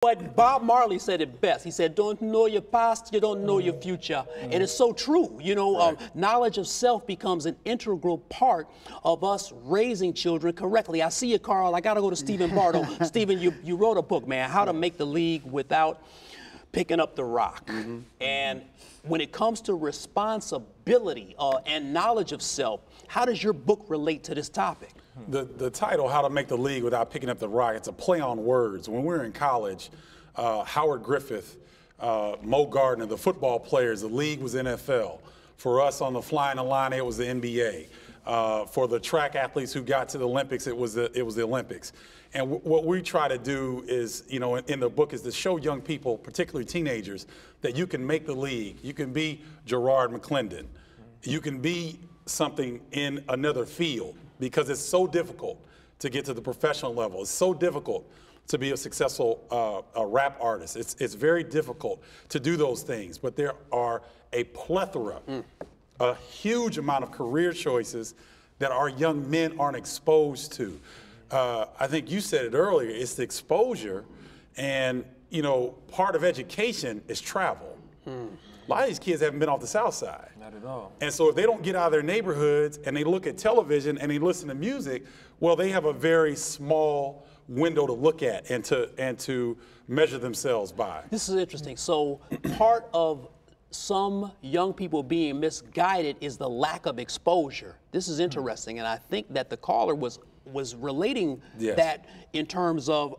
But Bob Marley said it best. He said, don't know your past, you don't know your future. And it's so true. You know, knowledge of self becomes an integral part of us raising children correctly. I see you, Carl. I got to go to Stephen Bardo. Stephen, you wrote a book, man, How to Make the League Without Picking Up the Rock. And when it comes to responsibility and knowledge of self, how does your book relate to this topic? The title, How to Make the League Without Picking Up the Rock, it's a play on words. When we were in college, Howard Griffith, Mo Gardner, the football players, the league was NFL. For us on the flying line, it was the NBA. For the track athletes who got to the Olympics, it was the Olympics. And what we try to do is, you know, in the book is to show young people, particularly teenagers, that you can make the league. You can be Garrard McClendon. You can be something in another field, because it's so difficult to get to the professional level. It's so difficult to be a successful rap artist. It's very difficult to do those things, but there are a plethora, a huge amount of career choices that our young men aren't exposed to. I think you said it earlier, it's the exposure, and you know, part of education is travel. A lot of these kids haven't been off the South Side. Not at all. And so if they don't get out of their neighborhoods and they look at television and they listen to music, well, they have a very small window to look at and to measure themselves by. This is interesting. So part of some young people being misguided is the lack of exposure. This is interesting, and I think that the caller was relating that in terms of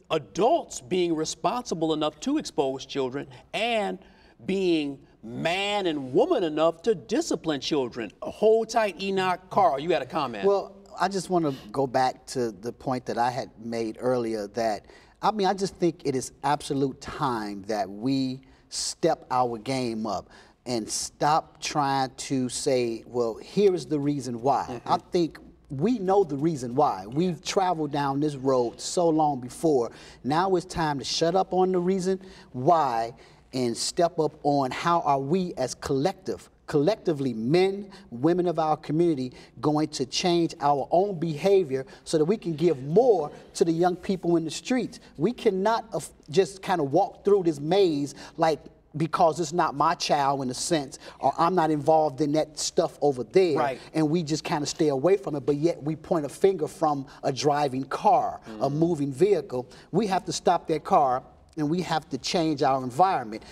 adults being responsible enough to expose children and being man and woman enough to discipline children. Hold tight, Enoch. Carl, you had a comment. Well, I just want to go back to the point that I had made earlier that, I mean, I just think it is absolute time that we step our game up and stop trying to say, well, here is the reason why. I think we know the reason why. We've traveled down this road so long before. Now it's time to shut up on the reason why and step up on how are we as collectively, men, women of our community, going to change our own behavior so that we can give more to the young people in the streets. We cannot just kind of walk through this maze like, because it's not my child in a sense, or I'm not involved in that stuff over there, and we just kind of stay away from it, but yet we point a finger from a driving car, a moving vehicle. We have to stop that car, and we have to change our environment.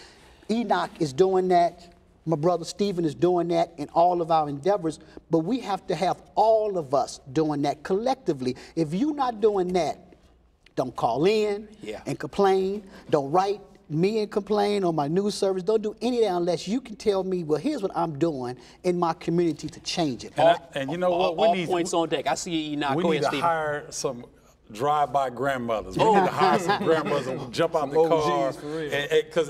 Enoch is doing that. My brother Stephen is doing that in all of our endeavors, but we have to have all of us doing that collectively. If you're not doing that, don't call in and complain. Don't write me and complain on my news service. Don't do any of that unless you can tell me, well, here's what I'm doing in my community to change it. And you know what? All points on deck. I see you, Enoch. We need to hire some drive-by grandmothers. We need to hire some grandmothers and jump out the car. Because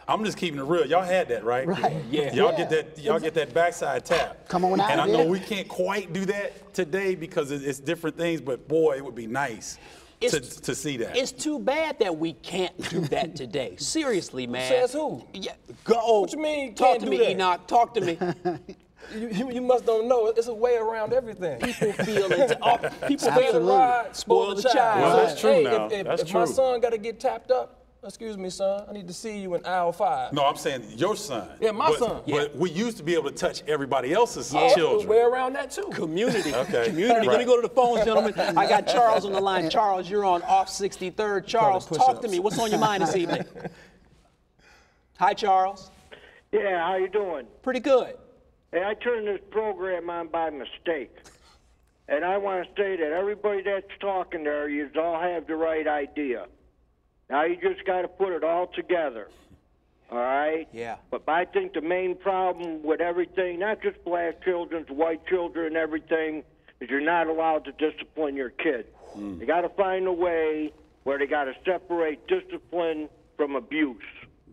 I'm just keeping it real. Y'all had that, right? Y'all get that. Y'all get that backside tap. Come on out. And I know we can't quite do that today because it's different things. But boy, it would be nice to see that. It's too bad that we can't do that today. Seriously, man. Says who? Yeah. Go. What you mean? Talk to me, Enoch. Talk to me. You must don't know. It's a way around everything. People feel it. People feel the ride, spoil the child. Well, that's true now. If my son got to get tapped up, excuse me, son, I need to see you in aisle 5. No, I'm saying your son. Yeah, my son. But we used to be able to touch everybody else's children. Way around that too. Community. Community. Let me go to the phones, gentlemen. I got Charles on the line. Charles, you're on off 63rd. Charles, talk to me. What's on your mind this evening? Hi, Charles. Yeah, how you doing? Pretty good. Hey, I turned this program on by mistake. And I want to say that everybody that's talking there, you all have the right idea. Now you just got to put it all together. All right? Yeah. But I think the main problem with everything, not just black children, white children and everything, is you're not allowed to discipline your kid. You got to find a way where they got to separate discipline from abuse.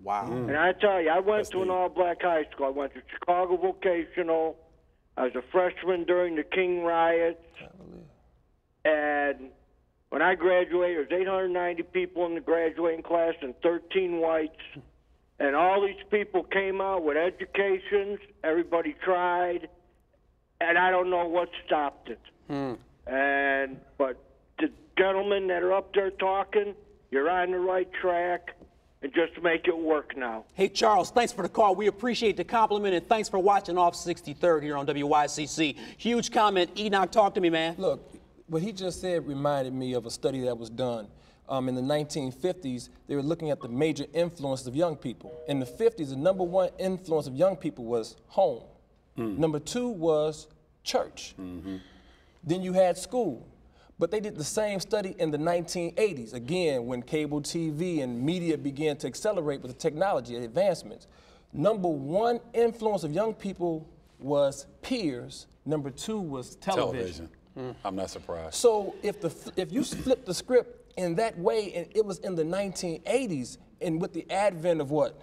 Wow. And I tell you, I went to an all-black high school. I went to Chicago Vocational. I was a freshman during the King riots. And when I graduated, there was 890 people in the graduating class and 13 whites. And all these people came out with educations. Everybody tried. And I don't know what stopped it. But the gentlemen that are up there talking, You're on the right track, and just make it work now. Hey, Charles, thanks for the call. We appreciate the compliment, and thanks for watching Off 63rd here on WYCC. Huge comment. Enoch, talk to me, man. Look, what he just said reminded me of a study that was done. In the 1950s, they were looking at the major influences of young people. In the 50s, the #1 influence of young people was home. #2 was church. Then you had school. But they did the same study in the 1980s, again, when cable TV and media began to accelerate with the technology advancements. #1 influence of young people was peers. #2 was television. I'm not surprised. So if you flip the script in that way, and it was in the 1980s, and with the advent of what?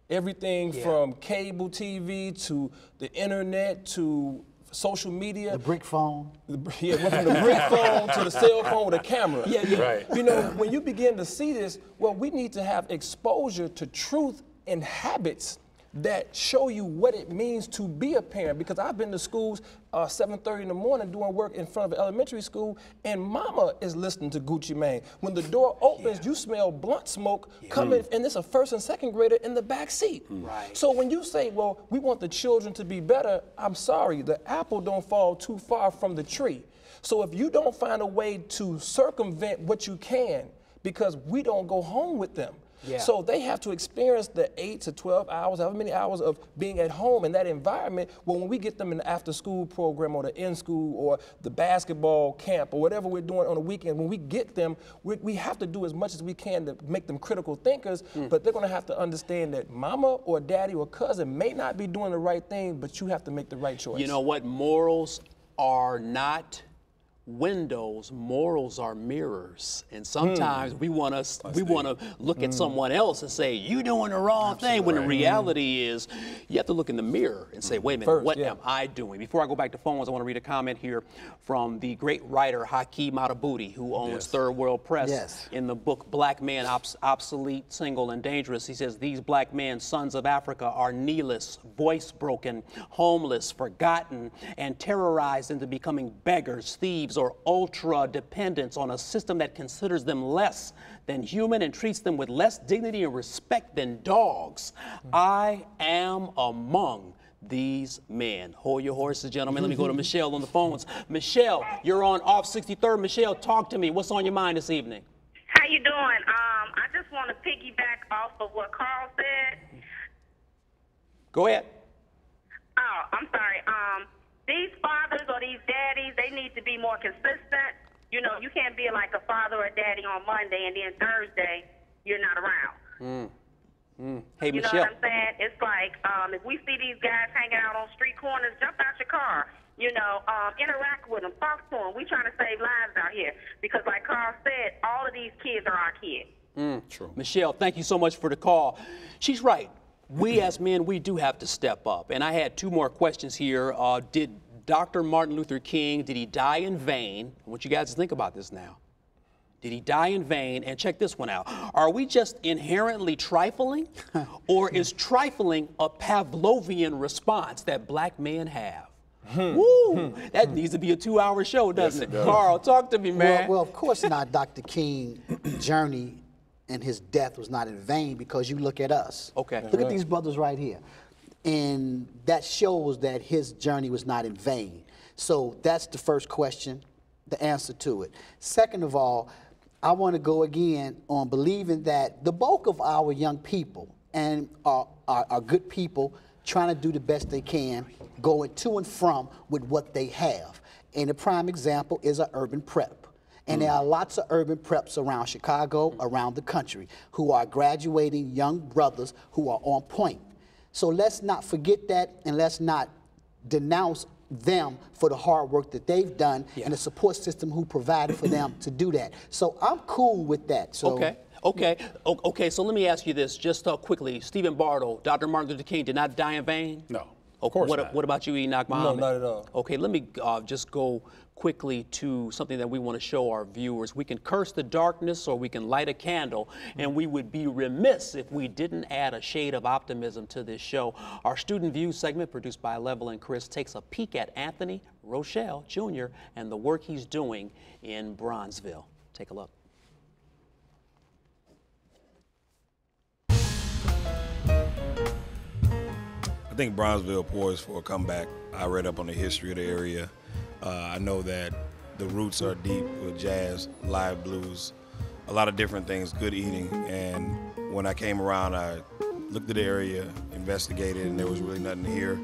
Everything from cable TV to the internet to social media. The brick phone. Went from the brick phone to the cell phone with a camera. Right. You know, when you begin to see this, well, we need to have exposure to truth and habits that show you what it means to be a parent. Because I've been to schools 7:30 in the morning doing work in front of an elementary school, and mama is listening to Gucci Mane. When the door opens, you smell blunt smoke coming, and there's a 1st and 2nd grader in the back seat. Right. So when you say, well, we want the children to be better, I'm sorry, the apple don't fall too far from the tree. So if you don't find a way to circumvent what you can, because we don't go home with them. So they have to experience the 8 to 12 hours, however many hours of being at home in that environment. Well, when we get them in the after-school program or the in-school or the basketball camp or whatever we're doing on the weekend, when we get them, we have to do as much as we can to make them critical thinkers, but they're going to have to understand that mama or daddy or cousin may not be doing the right thing, but you have to make the right choice. You know what? Morals are not windows, morals are mirrors, and sometimes we want to look at someone else and say you doing the wrong thing, when the reality is you have to look in the mirror and say, wait a minute, First, what am I doing? Before I go back to phones, I want to read a comment here from the great writer Hakeem Matabuti, who owns Third World Press. In the book Black Men, Obsolete, Single, and Dangerous, he says these black men, sons of Africa, are kneeless, voice broken, homeless, forgotten, and terrorized into becoming beggars, thieves, or ultra dependents on a system that considers them less than human and treats them with less dignity and respect than dogs. I am among these men. Hold your horses, gentlemen. Let me go to Michelle on the phones. Michelle, you're on Off 63rd. Michelle, talk to me. What's on your mind this evening? How you doing? I just want to piggyback off of what Carl said. Go ahead. Oh, I'm sorry. These fathers or these daddies, they need to be more consistent. You know, you can't be like a father or daddy on Monday and then Thursday you're not around. Hey, you Michelle. know what I'm saying? It's like if we see these guys hanging out on street corners, jump out your car. You know, interact with them, talk to them. We trying to save lives out here because, like Carl said, all of these kids are our kids. True. Michelle, thank you so much for the call. She's right. We as men, we do have to step up. And I had 2 more questions here. Did Dr. Martin Luther King, did he die in vain? I want you guys to think about this now. Did he die in vain? And check this one out. Are we just inherently trifling? Or is trifling a Pavlovian response that black men have? Woo! That needs to be a 2-hour show, doesn't it? Carl, talk to me, man. Well, of course not. Dr. King's journey and his death was not in vain, because you look at us. Okay. Look at these brothers right here. And that shows that his journey was not in vain. So that's the first question, the answer to it. Second of all, I want to go again on believing that the bulk of our young people and are good people trying to do the best they can, going to and from with what they have. And a prime example is an urban prep. And there are lots of urban preps around Chicago, around the country, who are graduating young brothers who are on point. So let's not forget that, and let's not denounce them for the hard work that they've done and the support system who provided for them to do that. So I'm cool with that. So Okay, so let me ask you this just quickly. Stephen Bartle, Dr. Martin Luther King did not die in vain? No, of course not. What about you, Enoch Muhammad? No, not at all. Okay, let me just go quickly to something that we want to show our viewers. We can curse the darkness or we can light a candle, and we would be remiss if we didn't add a shade of optimism to this show. Our Student View segment, produced by Level and Chris, takes a peek at Anthony Rochelle Jr. and the work he's doing in Bronzeville. Take a look. think Bronzeville poised for a comeback. I read up on the history of the area. I know that the roots are deep with jazz, live blues, a lot of different things, good eating. And when I came around, I looked at the area, investigated, and there was really nothing here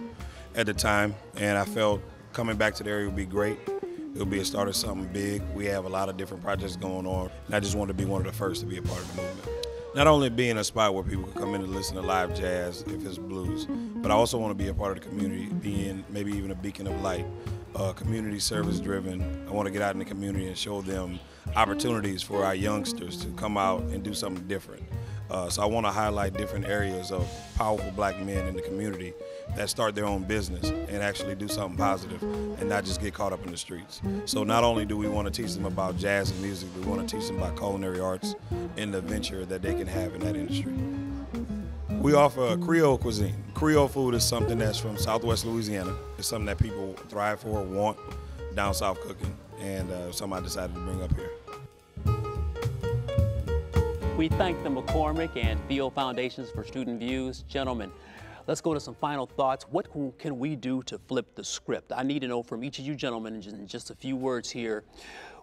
at the time. And I felt coming back to the area would be great. It would be a start of something big. We have a lot of different projects going on, and I just wanted to be one of the first to be a part of the movement. Not only being a spot where people can come in and listen to live jazz if it's blues, but I also want to be a part of the community, being maybe even a beacon of light, community service driven. I want to get out in the community and show them opportunities for our youngsters to come out and do something different. So I want to highlight different areas of powerful black men in the community that start their own business and actually do something positive and not just get caught up in the streets. So not only do we want to teach them about jazz and music, we want to teach them about culinary arts and the venture that they can have in that industry. We offer Creole cuisine. Creole food is something that's from Southwest Louisiana. It's something that people thrive for, want, down south cooking, and something I decided to bring up here. We thank the McCormick and Field Foundations for Student Views. Gentlemen, let's go to some final thoughts. What can we do to flip the script? I need to know from each of you gentlemen in just a few words here,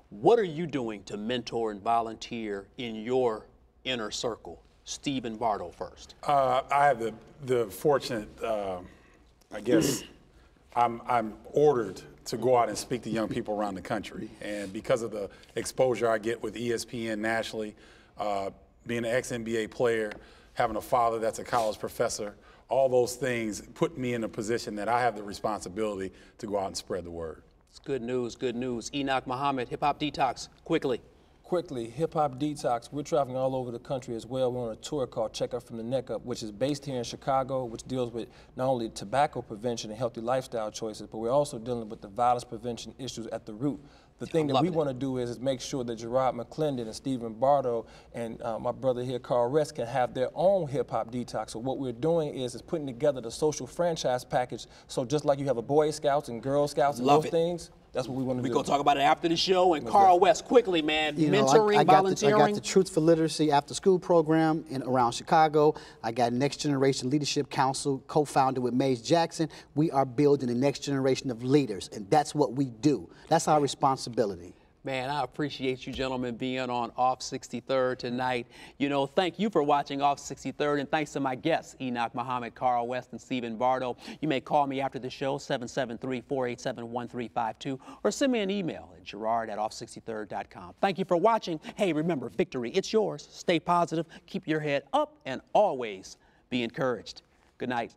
what are you doing to mentor and volunteer in your inner circle? Stephen Bardo first. I have the fortunate, I guess, I'm ordered to go out and speak to young people around the country. And because of the exposure I get with ESPN nationally, being an ex-NBA player, having a father that's a college professor, all those things put me in a position that I have the responsibility to go out and spread the word. It's good news, good news. Enoch Muhammad, Hip Hop Detox, quickly. Quickly, Hip Hop Detox, we're traveling all over the country as well. We're on a tour called Check Up from the Neck Up, which is based here in Chicago, which deals with not only tobacco prevention and healthy lifestyle choices, but we're also dealing with the violence prevention issues at the root. The thing that we want to do is make sure that Garrard McClendon and Stephen Bardo and my brother here, Carl Rest, can have their own Hip Hop Detox. So what we're doing is putting together the social franchise package. So just like you have a Boy Scouts and Girl Scouts and those things, that's what we want to do. We're going to talk about it after the show. And Carl West, quickly, man, mentoring, volunteering. I got the Truth for Literacy after school program around Chicago. I got Next Generation Leadership Council, co-founded with Mays Jackson. We are building the next generation of leaders, and that's what we do. That's our responsibility. Man, I appreciate you gentlemen being on Off 63rd tonight. You know, thank you for watching Off 63rd, and thanks to my guests, Enoch Muhammad, Carl West, and Stephen Bardo. You may call me after the show, 773-487-1352, or send me an email at gerard@off63rd.com. Thank you for watching. Hey, remember, victory, it's yours. Stay positive, keep your head up, and always be encouraged. Good night.